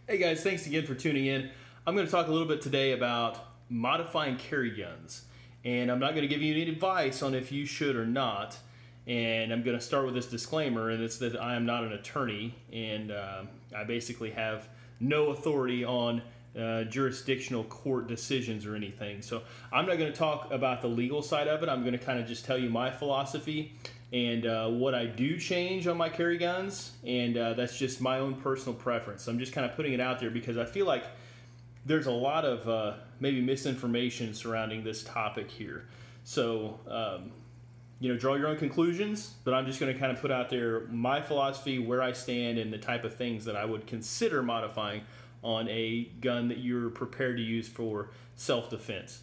Hey guys, thanks again for tuning in. I'm going to talk a little bit today about modifying carry guns. And I'm not going to give you any advice on if you should or not. And I'm going to start with this disclaimer, and it's that I am not an attorney, and I basically have no authority on jurisdictional court decisions or anything. So I'm not going to talk about the legal side of it. I'm going to kind of just tell you my philosophy and what I do change on my carry guns, and that's just my own personal preference. I'm just kind of putting it out there because I feel like there's a lot of maybe misinformation surrounding this topic here. So, draw your own conclusions, but I'm just going to kind of put out there my philosophy, where I stand, and the type of things that I would consider modifying on a gun that you're prepared to use for self-defense.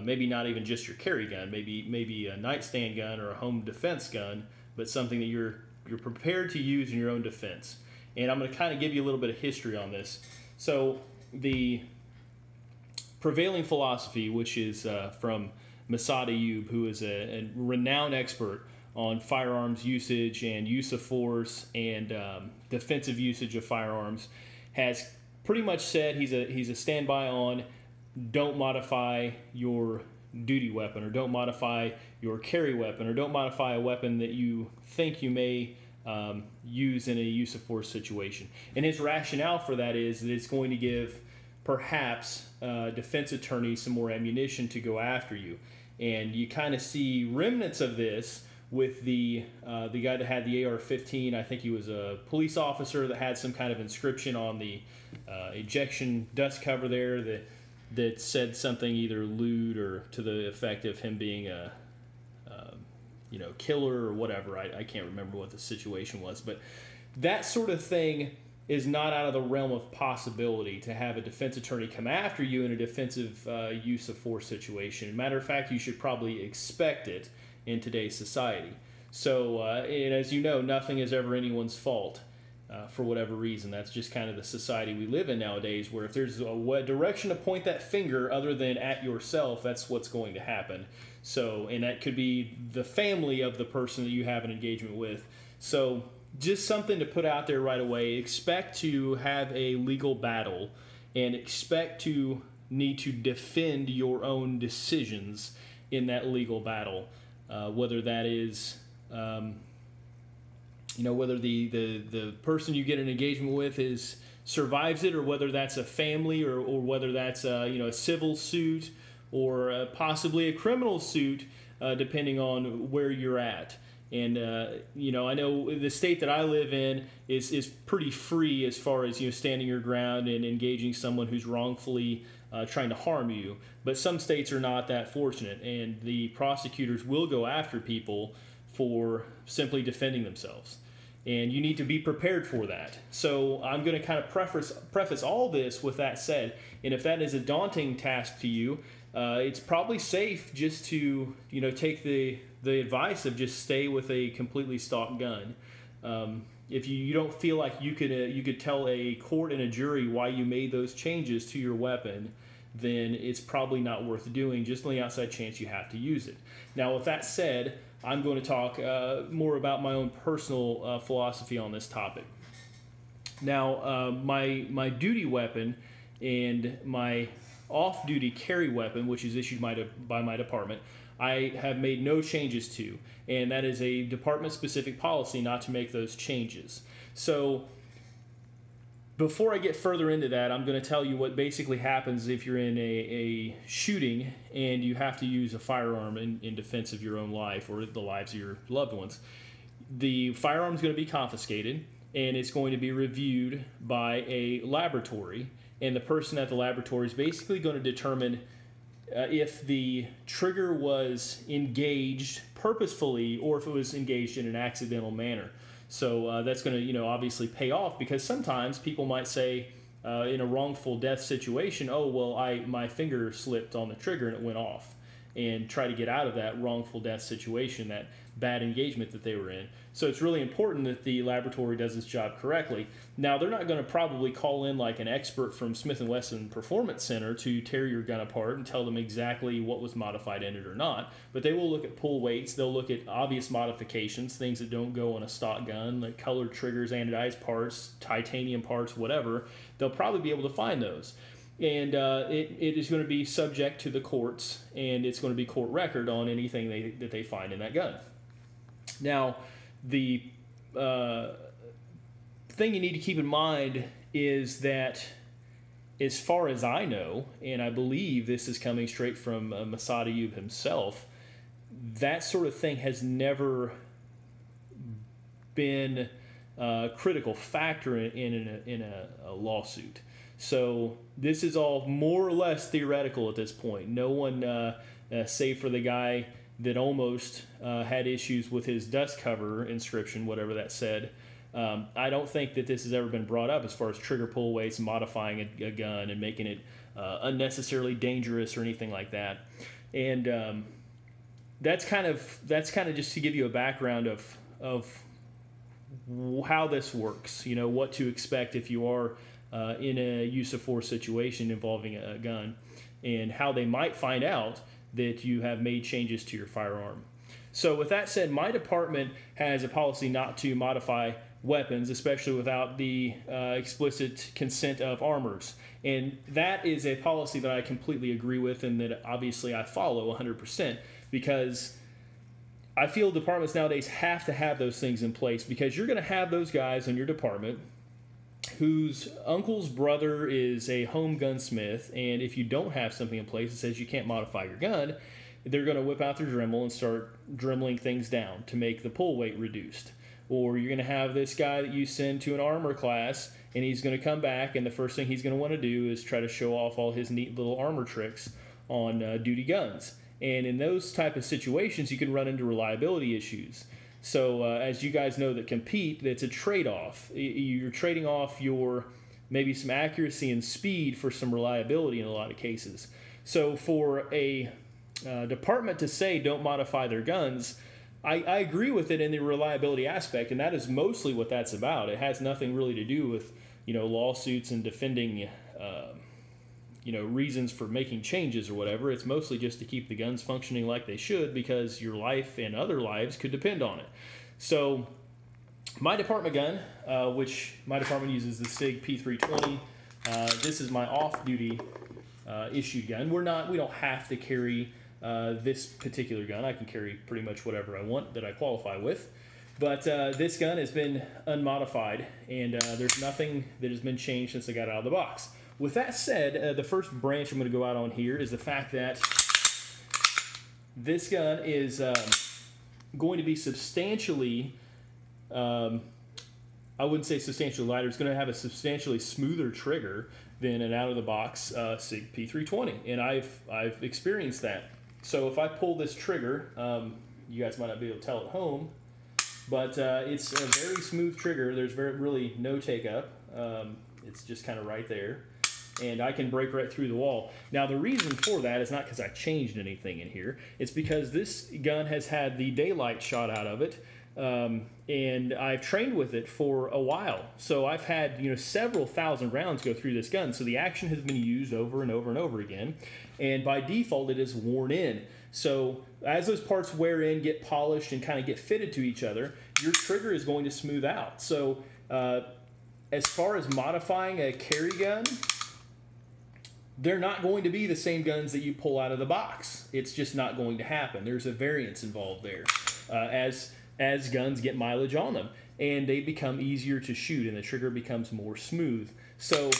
Maybe not even just your carry gun, maybe a nightstand gun or a home defense gun, but something that you're prepared to use in your own defense. And I'm going to kind of give you a little bit of history on this. So the prevailing philosophy, which is from Masad Ayub, who is a renowned expert on firearms usage and use of force and defensive usage of firearms, has pretty much said he's a standby on don't modify your duty weapon, or don't modify your carry weapon, or don't modify a weapon that you think you may use in a use of force situation. And his rationale for that is that it's going to give perhaps defense attorneys some more ammunition to go after you. And you kind of see remnants of this with the guy that had the AR-15. I think he was a police officer that had some kind of inscription on the ejection dust cover there that said something either lewd or to the effect of him being a killer or whatever. I can't remember what the situation was, but that sort of thing is not out of the realm of possibility to have a defense attorney come after you in a defensive use of force situation. Matter of fact, you should probably expect it in today's society. So, and as you know, nothing is ever anyone's fault for whatever reason. That's just kind of the society we live in nowadays, where if there's a direction to point that finger other than at yourself, that's what's going to happen. So, and that could be the family of the person that you have an engagement with. So, just something to put out there right away. Expect to have a legal battle, and expect to need to defend your own decisions in that legal battle, whether that is whether the person you get an engagement with survives it, or whether that's a family, or whether that's a civil suit, or possibly a criminal suit, depending on where you're at. And I know the state that I live in is pretty free as far as standing your ground and engaging someone who's wrongfully trying to harm you. But some states are not that fortunate, and the prosecutors will go after people for simply defending themselves. And you need to be prepared for that. So I'm going to kind of preface all this with that said. And if that is a daunting task to you, it's probably safe just to take the advice of just stay with a completely stock gun. If you don't feel like you could tell a court and a jury why you made those changes to your weapon, then it's probably not worth doing, just on the outside chance you have to use it. Now, with that said, I'm going to talk more about my own personal philosophy on this topic. Now, my duty weapon and my off-duty carry weapon, which is issued by my department, I have made no changes to, and that is a department-specific policy not to make those changes. So before I get further into that, I'm going to tell you what basically happens if you're in a shooting and you have to use a firearm in defense of your own life or the lives of your loved ones. The firearm is going to be confiscated, and it's going to be reviewed by a laboratory, and the person at the laboratory is basically going to determine if the trigger was engaged purposefully or if it was engaged in an accidental manner. So that's going to, obviously pay off, because sometimes people might say in a wrongful death situation, oh, well, my finger slipped on the trigger and it went off. and try to get out of that wrongful death situation, that bad engagement that they were in. So it's really important that the laboratory does its job correctly. Now, they're not going to probably call in like an expert from Smith & Wesson Performance Center to tear your gun apart and tell them exactly what was modified in it or not, but they will look at pull weights, they'll look at obvious modifications, things that don't go on a stock gun, like colored triggers, anodized parts, titanium parts, whatever. They'll probably be able to find those. And it is going to be subject to the courts, and it's going to be court record on anything that they find in that gun. Now, the thing you need to keep in mind is that, as far as I know, and I believe this is coming straight from Masad Ayub himself, that sort of thing has never been a critical factor in a lawsuit. So this is all more or less theoretical at this point. No one, save for the guy that almost had issues with his dust cover inscription, whatever that said. I don't think that this has ever been brought up as far as trigger pull weights, modifying a gun and making it unnecessarily dangerous or anything like that. And that's kind of just to give you a background of how this works. You know, what to expect if you are in a use of force situation involving a gun, and how they might find out that you have made changes to your firearm. So with that said, my department has a policy not to modify weapons, especially without the explicit consent of armors. And that is a policy that I completely agree with, and that obviously I follow 100%, because I feel departments nowadays have to have those things in place, because you're going to have those guys in your department whose uncle's brother is a home gunsmith, and if you don't have something in place that says you can't modify your gun, they're going to whip out their Dremel and start dremeling things down to make the pull weight reduced. Or you're going to have this guy that you send to an armor class, and he's going to come back, and the first thing he's going to want to do is try to show off all his neat little armor tricks on duty guns. And in those type of situations, you can run into reliability issues. So as you guys know that compete, it's a trade-off. You're trading off your maybe some accuracy and speed for some reliability in a lot of cases. So for a department to say don't modify their guns, I agree with it in the reliability aspect, and that is mostly what that's about. It has nothing really to do with, you know, lawsuits and defending you know, reasons for making changes or whatever. It's mostly just to keep the guns functioning like they should, because your life and other lives could depend on it. So my department gun, which my department uses the SIG P320, this is my off-duty issued gun. We don't have to carry this particular gun. I can carry pretty much whatever I want that I qualify with. But this gun has been unmodified, and there's nothing that has been changed since I got it out of the box. With that said, the first branch I'm going to go out on here is the fact that this gun is going to be substantially, I wouldn't say substantially lighter, it's going to have a substantially smoother trigger than an out-of-the-box SIG P320, and I've experienced that. So if I pull this trigger, you guys might not be able to tell at home, but it's a very smooth trigger. There's really no take-up. It's just kind of right there, and I can break right through the wall. Now, the reason for that is not because I changed anything in here. It's because this gun has had the daylight shot out of it, and I've trained with it for a while. So I've had, you know, several thousand rounds go through this gun. So the action has been used over and over and over again, and by default, it is worn in. So as those parts wear in, get polished, and kind of get fitted to each other, your trigger is going to smooth out. So as far as modifying a carry gun, they're not going to be the same guns that you pull out of the box. It's just not going to happen. There's a variance involved there as guns get mileage on them, and they become easier to shoot, and the trigger becomes more smooth. So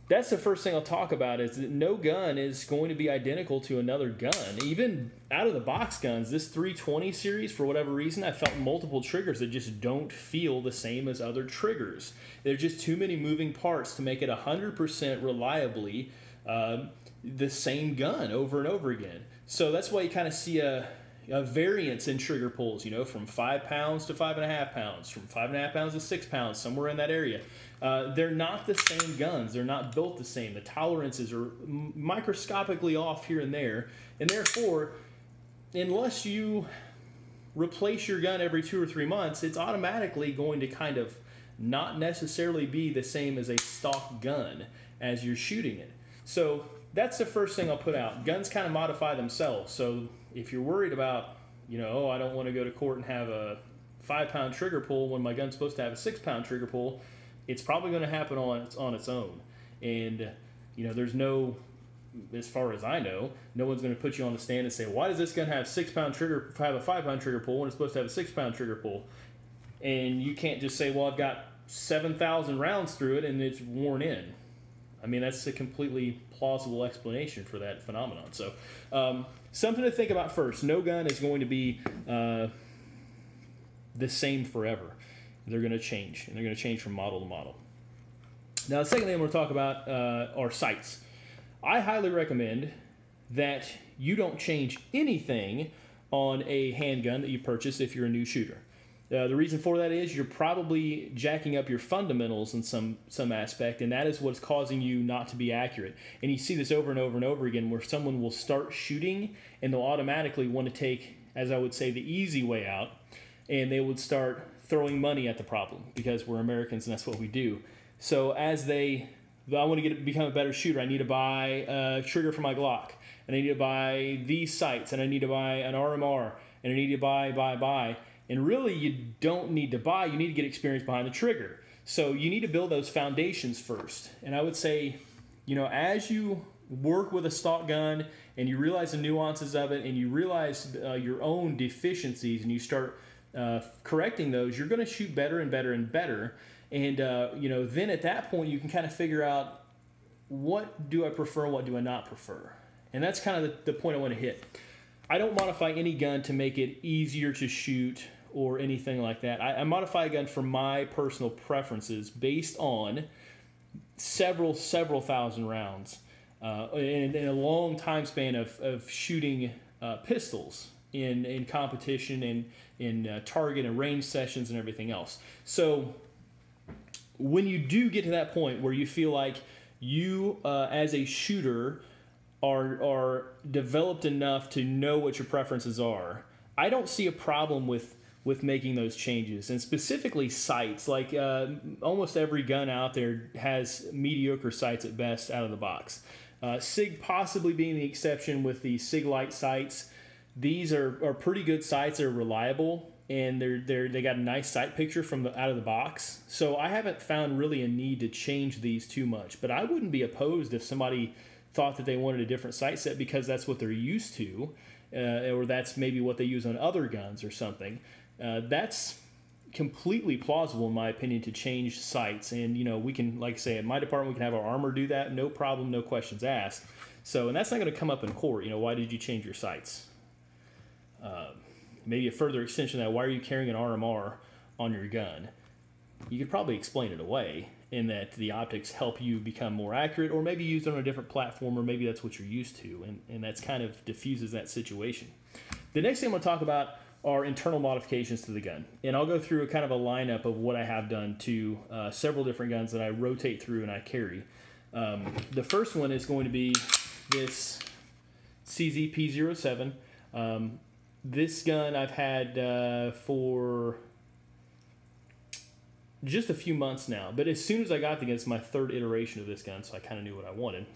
that's the first thing I'll talk about, is that no gun is going to be identical to another gun. Even out-of-the-box guns, this 320 series, for whatever reason, I felt multiple triggers that just don't feel the same as other triggers. There's just too many moving parts to make it 100% reliably the same gun over and over again. So that's why you kind of see a variance in trigger pulls, you know, from 5 pounds to 5.5 pounds, from 5.5 pounds to 6 pounds, somewhere in that area. They're not the same guns. They're not built the same. The tolerances are microscopically off here and there, and therefore, unless you replace your gun every 2 or 3 months, it's automatically going to kind of not necessarily be the same as a stock gun as you're shooting it. So that's the first thing I'll put out. Guns kind of modify themselves. So if you're worried about, you know, oh, I don't want to go to court and have a 5-pound trigger pull when my gun's supposed to have a 6-pound trigger pull, it's probably going to happen on its own. And, you know, there's no, as far as I know, no one's going to put you on the stand and say, why does this gun have 6-pound trigger, have a 5-pound trigger pull when it's supposed to have a 6-pound trigger pull? And you can't just say, well, I've got 7,000 rounds through it and it's worn in. I mean, that's a completely plausible explanation for that phenomenon. So something to think about first. No gun is going to be the same forever. They're going to change, and they're going to change from model to model. Now, the second thing I'm going to talk about are sights. I highly recommend that you don't change anything on a handgun that you purchase if you're a new shooter. The reason for that is you're probably jacking up your fundamentals in some aspect, and that is what's causing you not to be accurate. And you see this over and over and over again where someone will start shooting and they'll automatically want to take, as I would say, the easy way out, and they would start throwing money at the problem because we're Americans and that's what we do. So as I want to become a better shooter, I need to buy a trigger for my Glock, and I need to buy these sights, and I need to buy an RMR, and I need to buy. And really, you don't need to buy. You need to get experience behind the trigger. So you need to build those foundations first. And I would say, you know, as you work with a stock gun and you realize the nuances of it and you realize your own deficiencies and you start correcting those, you're going to shoot better and better and better. And, you know, then at that point, you can kind of figure out what do I prefer and what do I not prefer. And that's kind of the point I want to hit. I don't modify any gun to make it easier to shoot or anything like that. I modify a gun for my personal preferences based on several thousand rounds in a long time span of shooting pistols in competition and in target and range sessions and everything else. So when you do get to that point where you feel like you as a shooter are developed enough to know what your preferences are, I don't see a problem with making those changes. And specifically sights, like almost every gun out there has mediocre sights at best out of the box. SIG possibly being the exception with the SIG Light sights. These are pretty good sights. They're reliable, and they got a nice sight picture from out of the box. So I haven't found really a need to change these too much. But I wouldn't be opposed if somebody thought that they wanted a different sight set because that's what they're used to, or that's maybe what they use on other guns or something. That's completely plausible in my opinion to change sights. And, you know, we can, like I say, at my department, we can have our armor do that, no problem, no questions asked. So, and that's not going to come up in court. You know, why did you change your sights? Maybe a further extension of that, why are you carrying an RMR on your gun? You could probably explain it away in that the optics help you become more accurate, or maybe use it on a different platform, or maybe that's what you're used to, and that's kind of diffuses that situation. The next thing I'm going to talk about are internal modifications to the gun. And I'll go through a kind of a lineup of what I have done to several different guns that I rotate through and I carry. The first one is going to be this CZP-07. This gun I've had for just a few months now, but as soon as I got the gun, it's my third iteration of this gun, so I kind of knew what I wanted.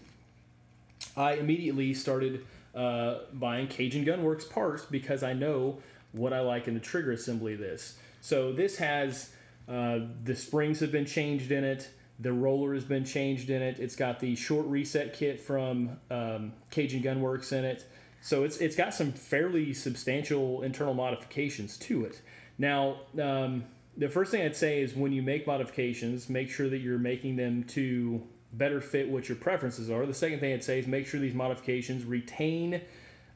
I immediately started buying Cajun Gunworks parts because I know what I like in the trigger assembly of this. So this has, the springs have been changed in it, the roller has been changed in it, it's got the short reset kit from Cajun Gunworks in it. So it's got some fairly substantial internal modifications to it. Now, the first thing I'd say is when you make modifications, make sure that you're making them to better fit what your preferences are. The second thing I'd say is make sure these modifications retain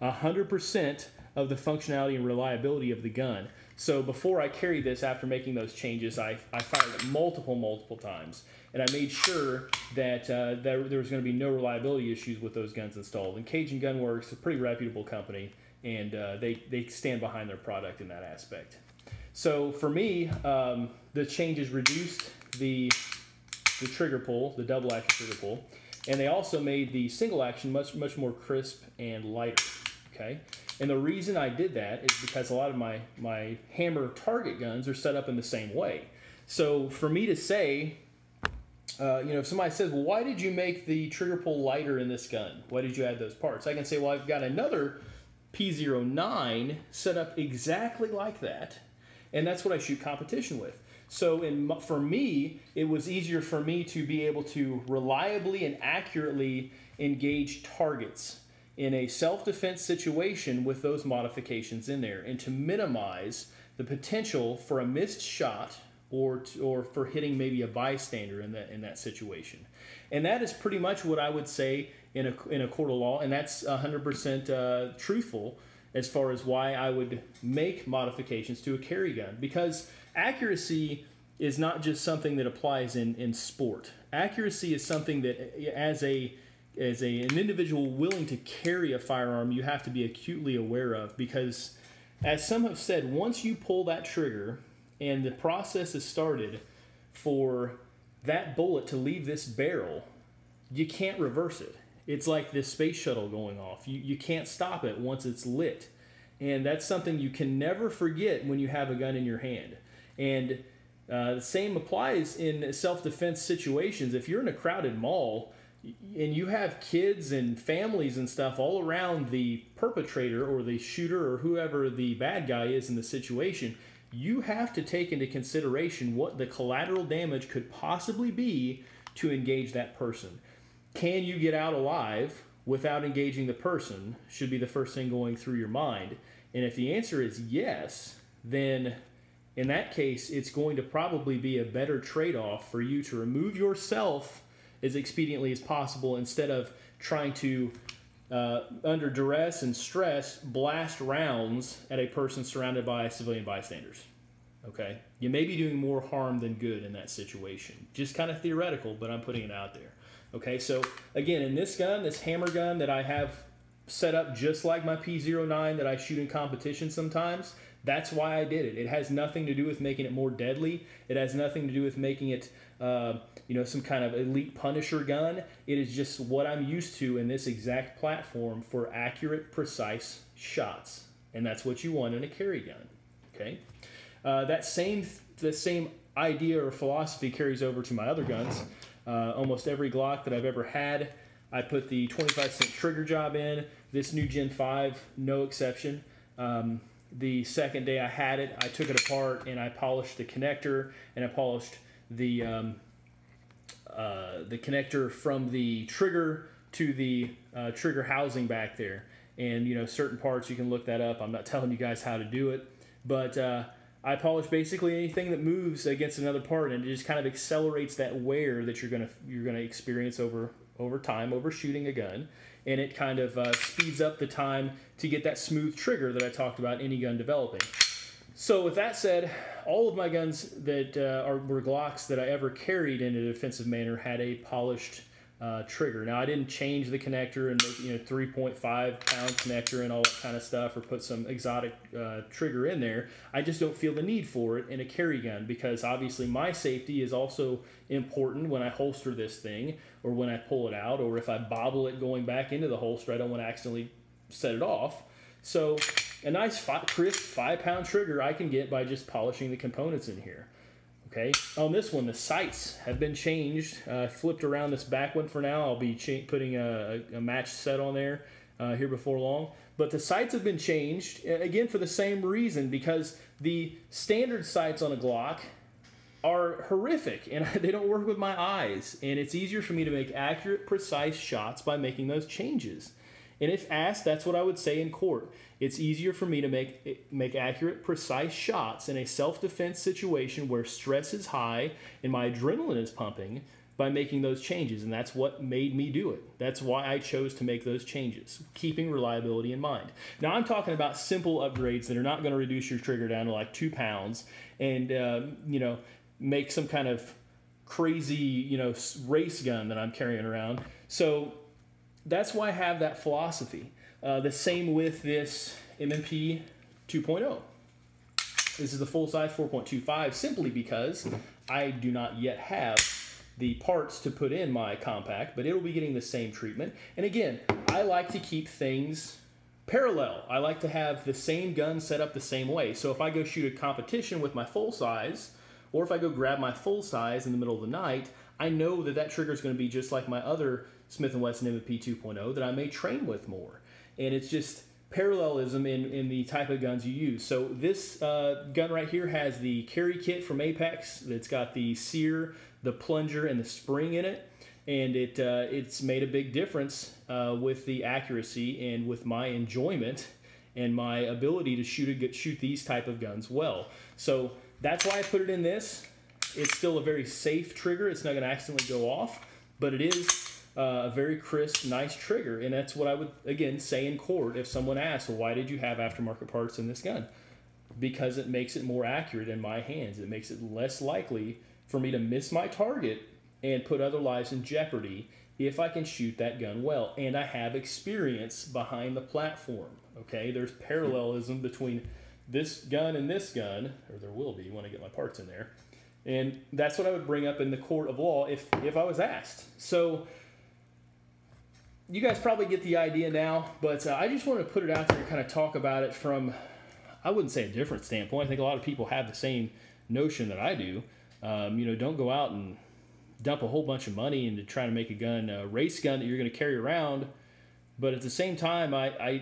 100% of the functionality and reliability of the gun. So before I carried this, after making those changes, I fired it multiple times. And I made sure that there was going to be no reliability issues with those guns installed. And Cajun Gunworks is a pretty reputable company. and they stand behind their product in that aspect. So for me, the changes reduced the trigger pull, the double action trigger pull, and they also made the single action much more crisp and lighter. Okay, and the reason I did that is because a lot of my hammer target guns are set up in the same way. So for me to say, if somebody says, well, why did you make the trigger pull lighter in this gun? Why did you add those parts? I can say, well, I've got another P09 set up exactly like that, and that's what I shoot competition with. So for me, it was easier for me to be able to reliably and accurately engage targets in a self-defense situation with those modifications in there, and to minimize the potential for a missed shot or for hitting maybe a bystander in that situation. And that is pretty much what I would say in a court of law, and that's 100% truthful as far as why I would make modifications to a carry gun, because accuracy is not just something that applies in sport. Accuracy is something that as an individual willing to carry a firearm, you have to be acutely aware of, because as some have said, once you pull that trigger and the process is started for that bullet to leave this barrel, you can't reverse it. It's like this space shuttle going off. You can't stop it once it's lit. And that's something you can never forget when you have a gun in your hand. And the same applies in self-defense situations. If you're in a crowded mall and you have kids and families and stuff all around the perpetrator or the shooter or whoever the bad guy is in the situation, you have to take into consideration what the collateral damage could possibly be to engage that person. Can you get out alive without engaging the person should be the first thing going through your mind. And if the answer is yes, then in that case, it's going to probably be a better trade-off for you to remove yourself as expediently as possible instead of trying to, under duress and stress, blast rounds at a person surrounded by civilian bystanders. Okay? You may be doing more harm than good in that situation. Just kind of theoretical, but I'm putting it out there. Okay, so again, in this gun, this hammer gun that I have set up just like my P09 that I shoot in competition sometimes, that's why I did it. It has nothing to do with making it more deadly. It has nothing to do with making it, some kind of elite Punisher gun. It is just what I'm used to in this exact platform for accurate, precise shots. And that's what you want in a carry gun. Okay, the same idea or philosophy carries over to my other guns. Almost every Glock that I've ever had, I put the 25-cent trigger job in. This new Gen 5, no exception. The second day I had it, I took it apart and I polished the connector, and I polished the connector from the trigger to the trigger housing back there. And certain parts, you can look that up. I'm not telling you guys how to do it, but I polish basically anything that moves against another part, and it just kind of accelerates that wear that you're gonna experience over time over shooting a gun, and it kind of speeds up the time to get that smooth trigger that I talked about any gun developing. So with that said, all of my guns that were Glocks that I ever carried in a defensive manner had a polished trigger. Now I didn't change the connector and make 3.5 pound connector and all that kind of stuff, or put some exotic trigger in there. I just don't feel the need for it in a carry gun, because obviously my safety is also important when I holster this thing, or when I pull it out, or if I bobble it going back into the holster. I don't want to accidentally set it off. So a nice crisp 5-pound trigger I can get by just polishing the components in here. Okay, on this one, the sights have been changed. Flipped around this back one for now. I'll be putting a match set on there here before long. But the sights have been changed, again, for the same reason, because the standard sights on a Glock are horrific, and they don't work with my eyes. And it's easier for me to make accurate, precise shots by making those changes. And if asked, that's what I would say in court. It's easier for me to make accurate, precise shots in a self-defense situation where stress is high and my adrenaline is pumping by making those changes. And that's what made me do it. That's why I chose to make those changes, keeping reliability in mind. Now, I'm talking about simple upgrades that are not going to reduce your trigger down to like 2 pounds and, make some kind of crazy, race gun that I'm carrying around. So that's why I have that philosophy. The same with this M&P 2.0. This is the full size 4.25 simply because I do not yet have the parts to put in my compact, but it'll be getting the same treatment. And again, I like to keep things parallel. I like to have the same gun set up the same way. So if I go shoot a competition with my full size, or if I go grab my full size in the middle of the night, I know that that trigger is going to be just like my other Smith & Wesson M&P 2.0 that I may train with more. And it's just parallelism in the type of guns you use. So this gun right here has the carry kit from Apex. It's got the sear, the plunger, and the spring in it. And it's made a big difference with the accuracy and with my enjoyment and my ability to shoot these type of guns well. So that's why I put it in this. It's still a very safe trigger. It's not going to accidentally go off, but it is a very crisp, nice trigger. And that's what I would, again, say in court if someone asks, well, why did you have aftermarket parts in this gun? Because it makes it more accurate in my hands. It makes it less likely for me to miss my target and put other lives in jeopardy if I can shoot that gun well. And I have experience behind the platform, okay? There's parallelism between this gun and this gun, or there will be when I get my parts in there. And that's what I would bring up in the court of law if I was asked. So you guys probably get the idea now, but I just want to put it out there and kind of talk about it from, I wouldn't say a different standpoint. I think a lot of people have the same notion that I do. You know, don't go out and dump a whole bunch of money into trying to make a gun, a race gun that you're going to carry around. But at the same time,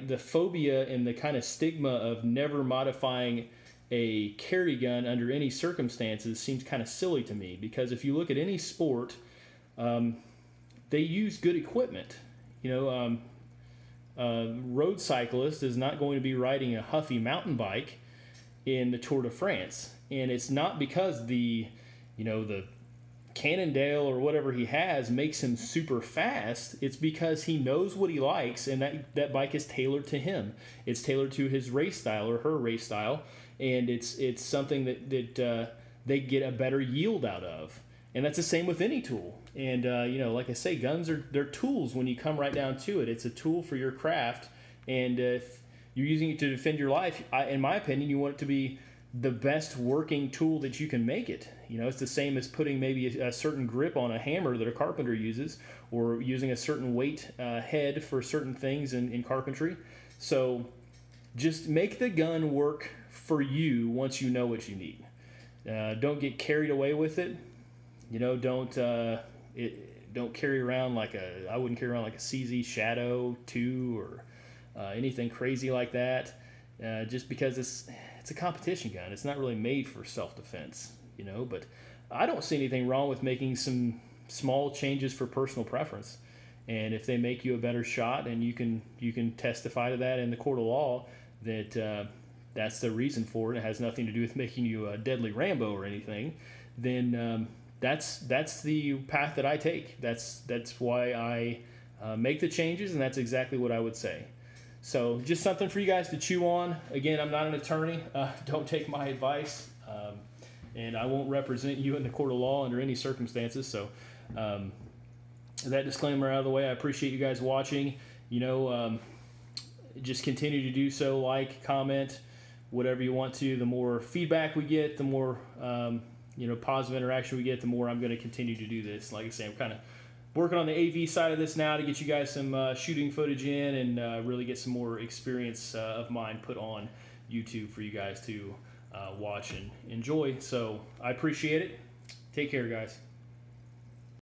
the phobia and the kind of stigma of never modifying a carry gun under any circumstances seems kind of silly to me, because if you look at any sport, they use good equipment. You know, a road cyclist is not going to be riding a Huffy mountain bike in the Tour de France, and it's not because the Cannondale or whatever he has makes him super fast. It's because he knows what he likes, and that bike is tailored to him. It's tailored to his race style or her race style, and it's something that they get a better yield out of. And that's the same with any tool. And you know, like I say, guns they're tools when you come right down to it. It's a tool for your craft, and if you're using it to defend your life, in my opinion, you want it to be the best working tool that you can make it. You know, it's the same as putting maybe a certain grip on a hammer that a carpenter uses, or using a certain weight head for certain things in carpentry. So just make the gun work for you once you know what you need. Don't get carried away with it. You know, don't carry around I wouldn't carry around like a CZ Shadow 2 or anything crazy like that. Just because it's a competition gun. It's not really made for self-defense, you know, but I don't see anything wrong with making some small changes for personal preference. And if they make you a better shot, and you can testify to that in the court of law, that that's the reason for it, it has nothing to do with making you a deadly Rambo or anything, then that's the path that I take. That's why I make the changes, and that's exactly what I would say. So just something for you guys to chew on. Again, I'm not an attorney. Don't take my advice, and I won't represent you in the court of law under any circumstances. So that disclaimer out of the way. I appreciate you guys watching. You know, just continue to do so. Like, comment, whatever you want to. The more feedback we get, the more positive interaction we get, the more I'm going to continue to do this. Like I say, I'm kind of working on the AV side of this now to get you guys some shooting footage in, and really get some more experience of mine put on YouTube for you guys to watch and enjoy. So I appreciate it. Take care, guys.